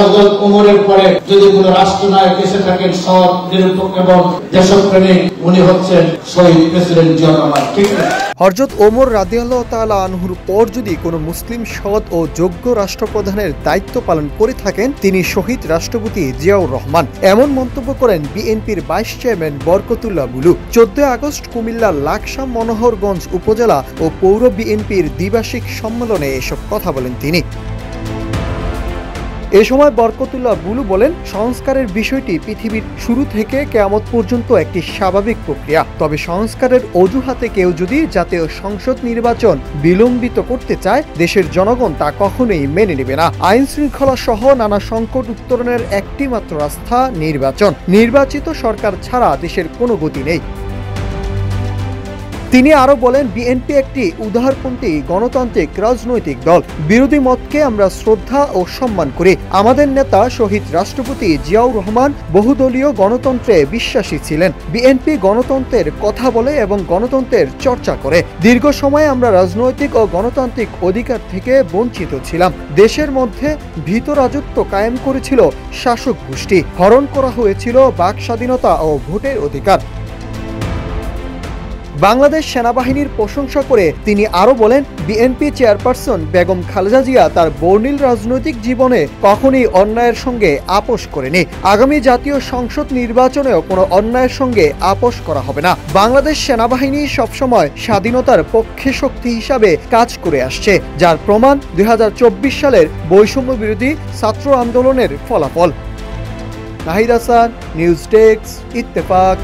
হযরত ওমরের পরে যদি কোনো রাষ্ট্রনায়ক এসে থাকেন সৎ, নিরপেক্ষ এবং দেশপ্রেমিক, উনি হচ্ছেন শহীদ প্রেসিডেন্ট জিয়া রহমান। ঠিক না? হযরত ওমর রাদিয়াল্লাহু তাআলা আনহুর পর যদি কোনো মুসলিম সৎ ও যোগ্য রাষ্ট্রপ্রধানের দায়িত্ব পালন করে থাকেন তিনি শহীদ রাষ্ট্রপতি জিয়াউর রহমান। এমন মন্তব্য করেন বিএনপির ভাইস চেয়ারম্যান বরকতুল্লাহ বুলু। 14 আগস্ট কুমিল্লার লাকসাম মনোহরগঞ্জ উপজেলা ও পৌর বিএনপির দ্বিবার্ষিক সম্মেলনে এসব কথা বলেন তিনি। এ সময় বরকতুল্লাহ বুলু বলেন, সংস্কারের বিষয়টি পৃথিবীর শুরু থেকে কিয়ামত পর্যন্ত একটি স্বাভাবিক প্রক্রিয়া। তবে সংস্কারের অজুহাতে কেউ যদি জাতীয় সংসদ নির্বাচন বিলম্বিত করতে চায় দেশের জনগণ তা কখনোই মেনে নেবে না। আইন শৃঙ্খলা সহ নানা সংকট উত্তরণের একটি মাত্র রাস্তা নির্বাচন। নির্বাচিত সরকার ছাড়া দেশের কোনো গতি নেই। তিনি আরো বলেন, বিএনপি একটি উদারপন্থী গণতান্ত্রিক রাজনৈতিক দল। বিরোধী মতকে আমরা শ্রদ্ধা ও সম্মান করি। আমাদের নেতা শহীদ রাষ্ট্রপতি জিয়াউর রহমান বহুদলীয় গণতন্ত্রে বিশ্বাসী ছিলেন। বিএনপি গণতন্ত্রের কথা বলে এবং গণতন্ত্রের চর্চা করে। দীর্ঘ সময় আমরা রাজনৈতিক ও গণতান্ত্রিক অধিকার থেকে বঞ্চিত ছিলাম। দেশের মধ্যে ভীত রাজত্ব কায়েম করেছিল শাসক গোষ্ঠী। হরণ করা হয়েছিল বাক স্বাধীনতা ও ভোটের অধিকার। বাংলাদেশ সেনাবাহিনীর প্রশংসা করে তিনি আরো বলেন, বিএনপি চেয়ারপারসন বেগম খালেদা জিয়া তার বর্ণিল রাজনৈতিক জীবনে কখনোই অন্যায়ের সঙ্গে আপোষ করেনি। আগামী জাতীয় সংসদ নির্বাচনেও কোনো অন্যায়ের সঙ্গে আপোষ করা হবে না। বাংলাদেশ সেনাবাহিনী সবসময় স্বাধীনতার পক্ষে শক্তি হিসাবে কাজ করে আসছে, যার প্রমাণ 2024 সালের বৈষম্য বিরোধী ছাত্র আন্দোলনের ফলাফল। Nahid Hasan, news desk, Ittefaq.